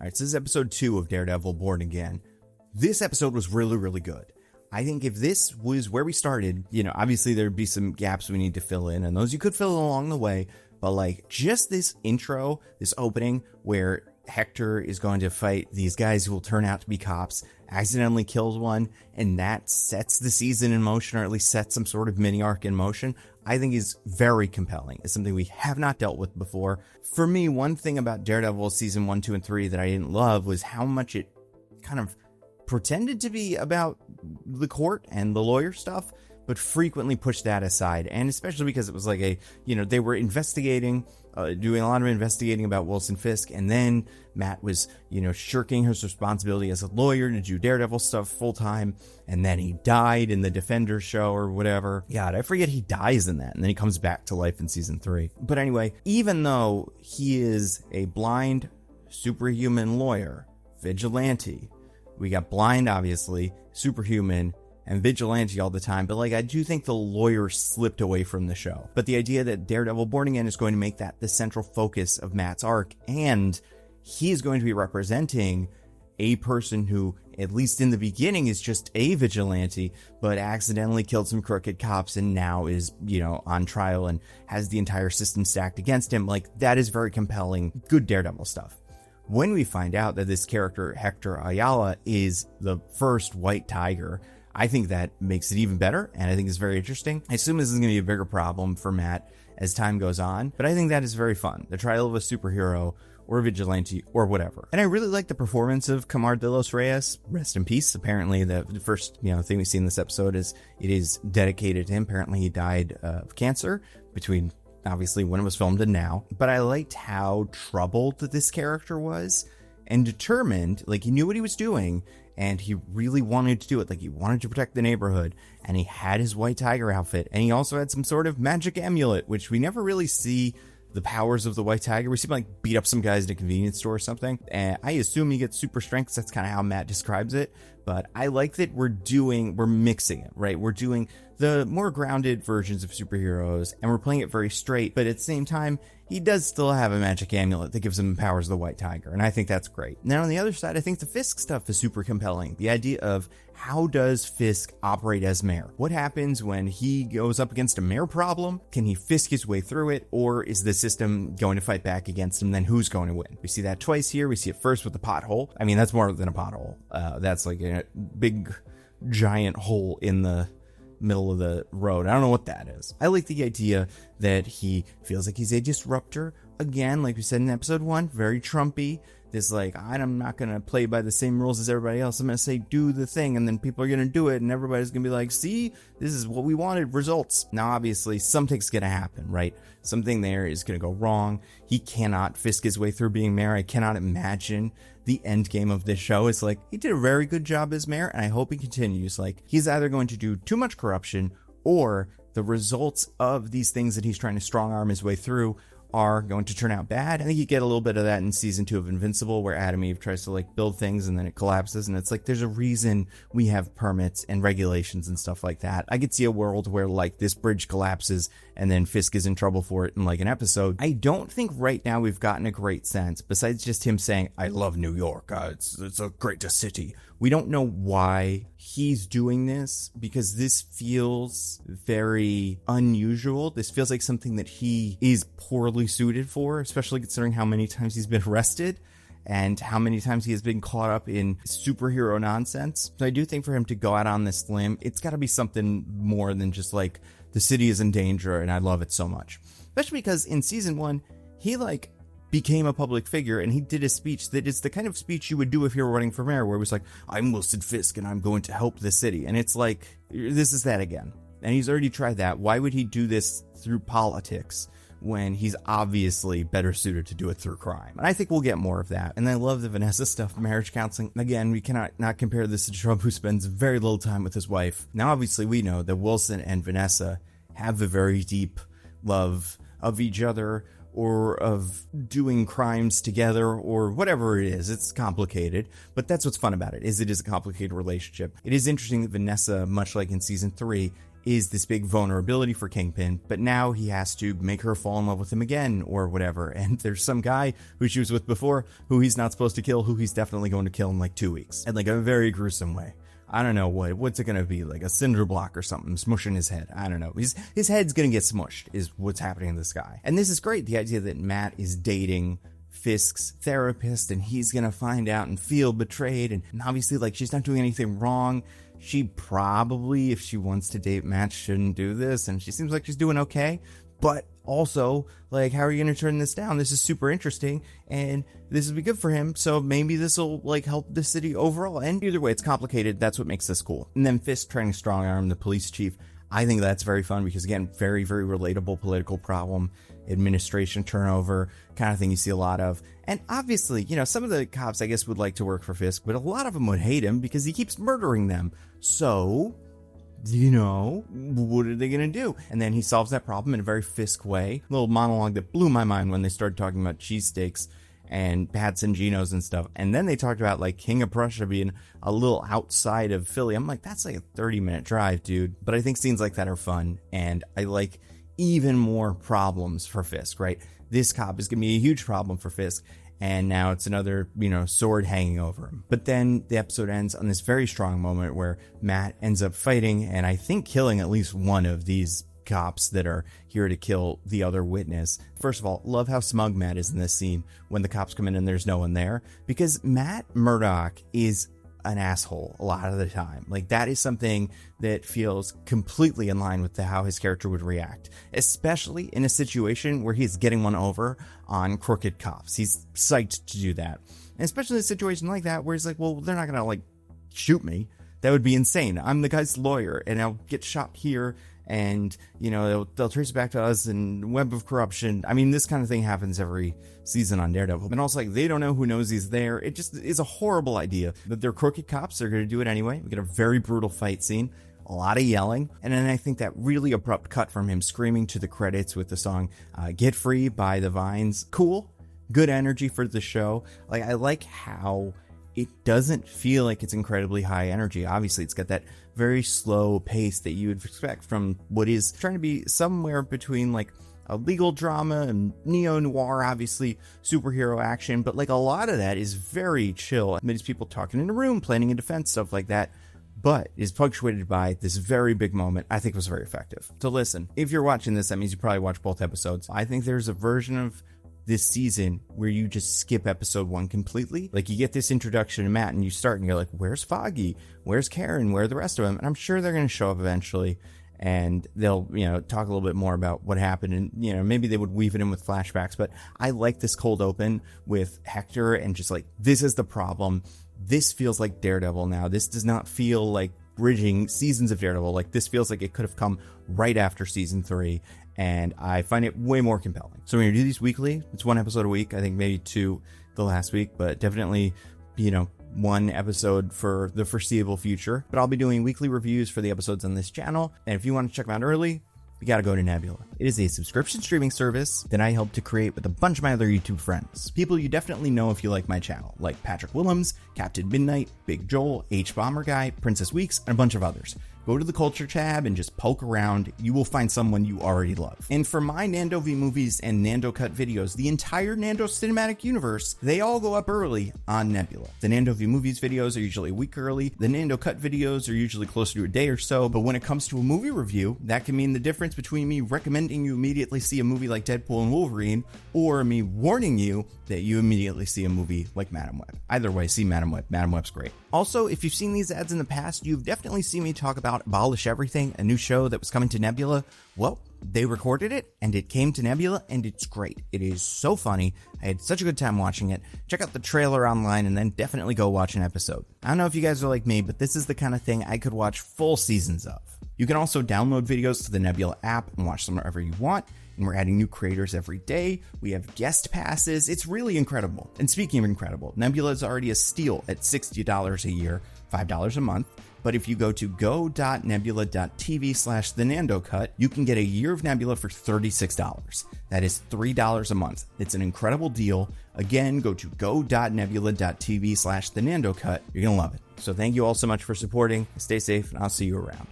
Alright, so this is episode 2 of Daredevil Born Again. This episode was really, really good. I think if this was where we started, obviously there'd be some gaps we need to fill in, and those you could fill in along the way, but like just this intro, this opening where Hector is going to fight these guys who will turn out to be cops, accidentally kills one, and that sets the season in motion, or at least sets some sort of mini arc in motion, I think is very compelling. It's something we have not dealt with before. For me, one thing about Daredevil season 1, 2, and 3 that I didn't love was how much it kind of pretended to be about the court and the lawyer stuff, but frequently pushed that aside. And especially because it was like they were investigating, doing a lot of investigating about Wilson Fisk, and then Matt was, shirking his responsibility as a lawyer to do Daredevil stuff full time, and then he died in the Defender show or whatever. God, I forget he dies in that, and then he comes back to life in season 3. But anyway, even though he is a blind, superhuman lawyer, vigilante, we got blind, obviously, superhuman, and vigilante all the time, but I do think the lawyer slipped away from the show. But the idea that Daredevil Born Again is going to make that the central focus of Matt's arc, and he is going to be representing a person who, at least in the beginning, is just a vigilante, but accidentally killed some crooked cops and now is, on trial and has the entire system stacked against him. That is very compelling, good Daredevil stuff. When we find out that this character, Hector Ayala, is the first White Tiger, I think that makes it even better, and I think it's very interesting. I assume this is going to be a bigger problem for Matt as time goes on, but I think that is very fun. The trial of a superhero, or a vigilante, or whatever. And I really like the performance of Camar de los Reyes. Rest in peace. Apparently, the first thing we see in this episode is it is dedicated to him. Apparently, he died of cancer between, obviously, when it was filmed and now. But I liked how troubled this character was and determined. He knew what he was doing, and he really wanted to do it. He wanted to protect the neighborhood, and he had his White Tiger outfit, and he also had some sort of magic amulet, which we never really see the powers of the White Tiger. We see him beat up some guys at a convenience store or something, and I assume he gets super strength. That's kind of how Matt describes it. But I like that we're mixing it, right? We're doing the more grounded versions of superheroes, and we're playing it very straight, but at the same time, he does still have a magic amulet that gives him powers of the White Tiger, and I think that's great. Now, on the other side, I think the Fisk stuff is super compelling. The idea of how does Fisk operate as mayor? What happens when he goes up against a mayor problem? Can he Fisk his way through it, or is the system going to fight back against him? Then who's going to win? We see that twice here. We see it first with the pothole. I mean, that's more than a pothole. That's a big, giant hole in the middle of the road. I don't know what that is. I like the idea that he feels like he's a disruptor. Again, like we said in episode 1, very Trumpy. This I'm not going to play by the same rules as everybody else. I'm going to say do the thing, and then people are going to do it, and everybody's going to be like, see, this is what we wanted, results. Now, obviously, something's going to happen, right? Something there is going to go wrong. He cannot Fisk his way through being mayor. I cannot imagine the end game of this show is he did a very good job as mayor, and I hope he continues. He's either going to do too much corruption, or the results of these things that he's trying to strong arm his way through are going to turn out bad. I think you get a little bit of that in season 2 of Invincible, where Adam Eve tries to build things and then it collapses, and it's there's a reason we have permits and regulations and stuff like that. I could see a world where this bridge collapses and then Fisk is in trouble for it in an episode. I don't think right now we've gotten a great sense, besides just him saying, I love New York, it's a great city. We don't know why he's doing this, because this feels very unusual. This feels like something that he is poorly suited for, especially considering how many times he's been arrested and how many times he has been caught up in superhero nonsense. So I do think for him to go out on this limb, it's got to be something more than just the city is in danger and I love it so much. Especially because in season 1, he became a public figure, and he did a speech that is the kind of speech you would do if you were running for mayor, where it was I'm Wilson Fisk and I'm going to help the city. And it's this is that again. And he's already tried that. Why would he do this through politics when he's obviously better suited to do it through crime? And I think we'll get more of that. And I love the Vanessa stuff, marriage counseling. Again, we cannot not compare this to Trump, who spends very little time with his wife. Now, obviously, we know that Wilson and Vanessa have a very deep love of each other, or of doing crimes together, or whatever it is. It's complicated, but that's what's fun about it, is a complicated relationship. It is interesting that Vanessa, much like in season 3, is this big vulnerability for Kingpin, but now he has to make her fall in love with him again or whatever. And there's some guy who she was with before who he's not supposed to kill, who he's definitely going to kill in like 2 weeks, in like a very gruesome way. I don't know what's it gonna be, like a cinder block or something smushing his head. I don't know. His head's gonna get smushed is what's happening in this guy. And this is great. The idea that Matt is dating Fisk's therapist and he's gonna find out and feel betrayed, and obviously like she's not doing anything wrong. She probably, if she wants to date Matt, shouldn't do this, and she seems like she's doing okay. But also, like, how are you going to turn this down? This is super interesting, and this will be good for him, so maybe this will, like, help the city overall. And either way, it's complicated. That's what makes this cool. And then Fisk trying to strong-arm the police chief. I think that's very fun because, again, very, very relatable political problem, administration turnover, kind of thing you see a lot of. And obviously, you know, some of the cops, I guess, would like to work for Fisk, but a lot of them would hate him because he keeps murdering them. So, you know, what are they going to do? And then he solves that problem in a very Fisk way. A little monologue that blew my mind when they started talking about cheesesteaks and Pats and Geno's and stuff. And then they talked about like King of Prussia being a little outside of Philly. I'm like, that's like a 30-minute drive, dude. But I think scenes like that are fun. And I like even more problems for Fisk, right? This cop is going to be a huge problem for Fisk. And now it's another, you know, sword hanging over him. But then the episode ends on this very strong moment where Matt ends up fighting and I think killing at least one of these cops that are here to kill the other witness. First of all, love how smug Matt is in this scene when the cops come in and there's no one there, because Matt Murdock is an asshole a lot of the time. Like, that is something that feels completely in line with how his character would react, especially in a situation where he's getting one over on crooked cops. He's psyched to do that, and especially in a situation like that where he's like, well, they're not gonna like shoot me. That would be insane. I'm the guy's lawyer and I'll get shot here, and you know, they'll trace it back to us and web of corruption. I mean, this kind of thing happens every season on Daredevil. And also, like, they don't know who knows he's there. It just is a horrible idea that they're crooked cops. They're going to do it anyway. We get a very brutal fight scene, a lot of yelling, and then I think that really abrupt cut from him screaming to the credits with the song Get Free by the Vines. Cool. Good energy for the show. Like, I like how it doesn't feel like it's incredibly high energy. Obviously, it's got that very slow pace that you would expect from what is trying to be somewhere between like a legal drama and neo-noir, obviously superhero action, but like a lot of that is very chill. I mean, it's people talking in a room, planning a defense, stuff like that, but is punctuated by this very big moment. I think was very effective. So listen, if you're watching this, that means you probably watched both episodes. I think there's a version of this season where you just skip episode 1 completely. Like, you get this introduction to Matt and you start and you're like, where's Foggy? Where's Karen? Where are the rest of them? And I'm sure they're going to show up eventually and they'll, you know, talk a little bit more about what happened, and, you know, maybe they would weave it in with flashbacks. But I like this cold open with Hector and just like, this is the problem. This feels like Daredevil now. This does not feel like bridging seasons of Daredevil. Like, this feels like it could have come right after season 3. And I find it way more compelling. So we're going to do these weekly. It's 1 episode a week. I think maybe 2 the last week, but definitely, you know, 1 episode for the foreseeable future. But I'll be doing weekly reviews for the episodes on this channel. And if you want to check them out early, you got to go to Nebula. It is a subscription streaming service that I helped to create with a bunch of my other YouTube friends. People you definitely know if you like my channel, like Patrick Willems, Captain Midnight, Big Joel, H-Bomber Guy, Princess Weeks, and a bunch of others. Go to the culture tab and just poke around. You will find someone you already love. And for my Nando V Movies and Nando Cut videos, the entire Nando Cinematic Universe, they all go up early on Nebula. The Nando V Movies videos are usually a week early. The Nando Cut videos are usually closer to a day or so. But when it comes to a movie review, that can mean the difference between me recommending you immediately see a movie like Deadpool and Wolverine, or me warning you that you immediately see a movie like Madam Web. Either way, see Madam Web. Madam Web's great. Also, if you've seen these ads in the past, you've definitely seen me talk about Abolish Everything, a new show that was coming to Nebula. Well, they recorded it and it came to Nebula and it's great. It is so funny. I had such a good time watching it. Check out the trailer online and then definitely go watch an episode. I don't know if you guys are like me, but this is the kind of thing I could watch full seasons of. You can also download videos to the Nebula app and watch them wherever you want. And we're adding new creators every day. We have guest passes. It's really incredible. And speaking of incredible, Nebula is already a steal at $60 a year, $5 a month. But if you go to go.nebula.tv/thenandocut, you can get a year of Nebula for $36. That is $3 a month. It's an incredible deal. Again, go to go.nebula.tv/thenandocut. You're going to love it. So thank you all so much for supporting. Stay safe, and I'll see you around.